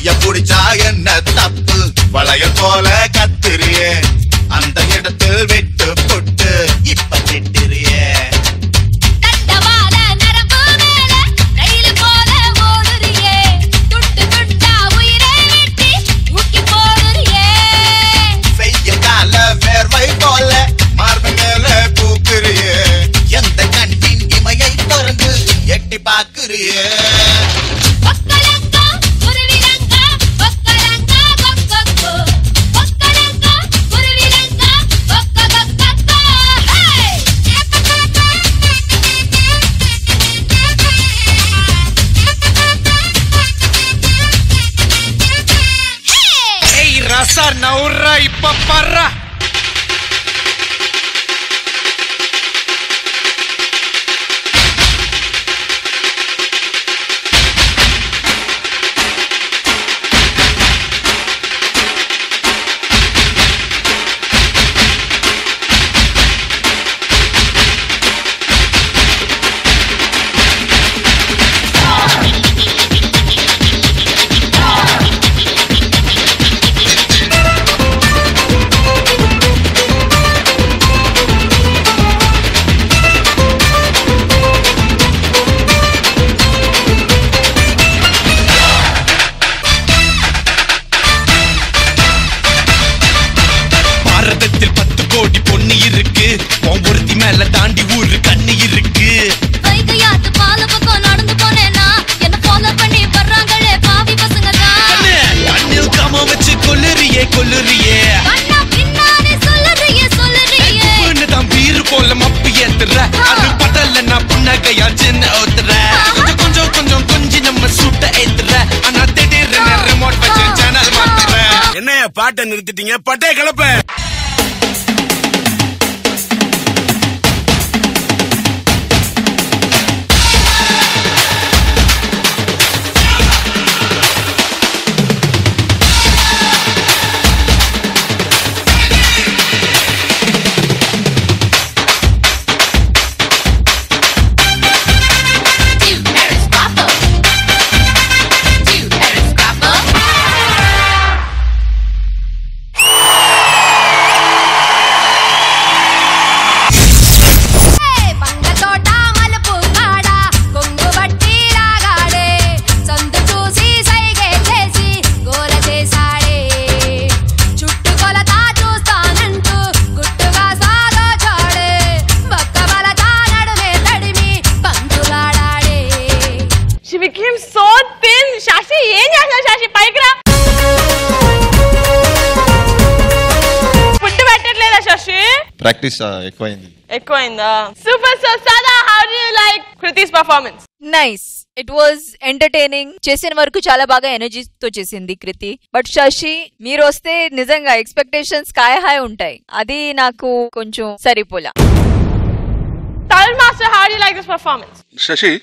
கைய புடிச்சா என்ன தப்பு வளையல் போல கத்திரியே அந்த இடத்தில் விட்டு புட்டு இப்ப திட்டிரியே வேர்வை போல மார்பு மேல பூக்குறியே எந்த கண்ணின் இமையை திறந்து எட்டி பாக்குறியே ரசா நவுறா இப்ப பர்றா தாண்டி ஊரு கண்ணி இருக்கு வைகையாத்து பால பக்கம் நடந்து போனேனா என்ன ஃபாலோ பண்ணி வர்றாங்களே பாவி பசங்க தான் கண்ணில் காம வச்சு கொல்லுறியே கொல்லுறியே கண்ணா பின்னாடி சொல்லுறியே பொண்ணு தான் பீரு போல மப்பு ஏத்துற அது படல நான் புன்னகையா சின்ன ஓத்துற கொஞ்சம் கொஞ்சம் கொஞ்சம் கொஞ்சி நம்ம சூட்ட ஏத்துற ஆனா திடீர்னு ரிமோட் வச்சு சேனல் மாத்துற என்ன பாட்டை நிறுத்திட்டீங்க பட்டே கிளப்ப ప్రాక్టీస్ ఎక్కువైందా సూపర్ సో సాదా how do you like Kriti's performance nice it was entertaining చేసిన వరకు చాలా బాగా ఎనర్జీతో చేసింది కృతి బట్ శశి మీరు వస్తే నిజంగా ఎక్స్పెక్టేషన్స్ స్కై హై ఉంటాయి అది నాకు కొంచెం సరిపోలా Tarun master how do you like this performance Shashi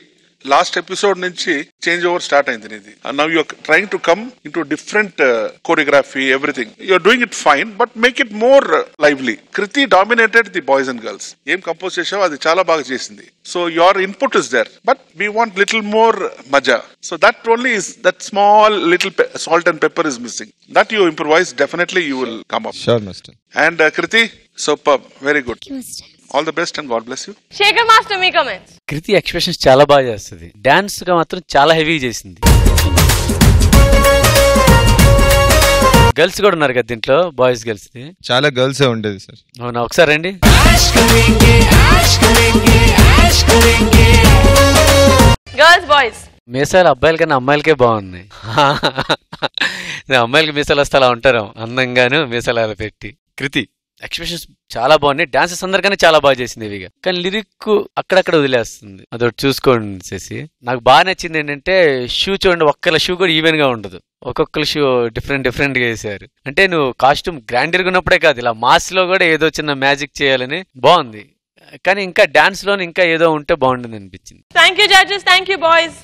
last episode నుంచి చేంజ్ ఓవర్ స్టార్ట్ అయింది నీది now you are trying to come into different choreography everything you are doing it fine but make it more lively Kriti dominated the boys and girls ఏం compose చేసావో అది చాలా బాగా చేసింది so your input is there but we want little more మజా so that only is that small little salt and pepper is missing that you improvise definitely you will come up sure master and Kriti super very good all the best and God bless you Shekhar master మీ comments Kriti expressions చాలా బాగా చేస్తుంది dance గా మాత్రం చాలా heavy చేసింది girls కూడా ఉన్నారు కదా దీంట్లో బాయ్స్ గర్ల్స్ చాలా గర్ల్స్ ఉండేది సార్ అవునా ఒకసారి రండి గర్ల్స్ బాయ్స్ మీసాలు అబ్బాయిల కన్నా అమ్మాయిలకే బాగున్నాయి అమ్మాయిలకి మీసాలు వస్తే అలా ఉంటారు అందంగాను మీసాలు అలా పెట్టి కృతి ఎక్స్ప్రెషన్స్ చాలా బాగున్నాయి డాన్సెస్ అందరికన్నా చాలా బాగా చేసింది ఇవిగా కానీ లిరిక్ అక్కడక్కడ వదిలేస్తుంది అదొకటి చూసుకోండి చేసి నాకు బాగా నచ్చింది ఏంటంటే షూ చూడండి ఒక్కళ్ళ షూ కూడా ఈవెన్ గా ఉండదు ఒక్కొక్కరు షూ డిఫరెంట్ గా వేసారు అంటే నువ్వు కాస్ట్యూమ్ గ్రాండర్ గా ఉన్నప్పుడే కాదు ఇలా మాస్ లో కూడా ఏదో చిన్న మ్యాజిక్ చేయాలని బాగుంది కానీ ఇంకా డాన్స్ లో ఇంకా ఏదో ఉంటే బాగుంటుంది అనిపించింది thank you judges thank you boys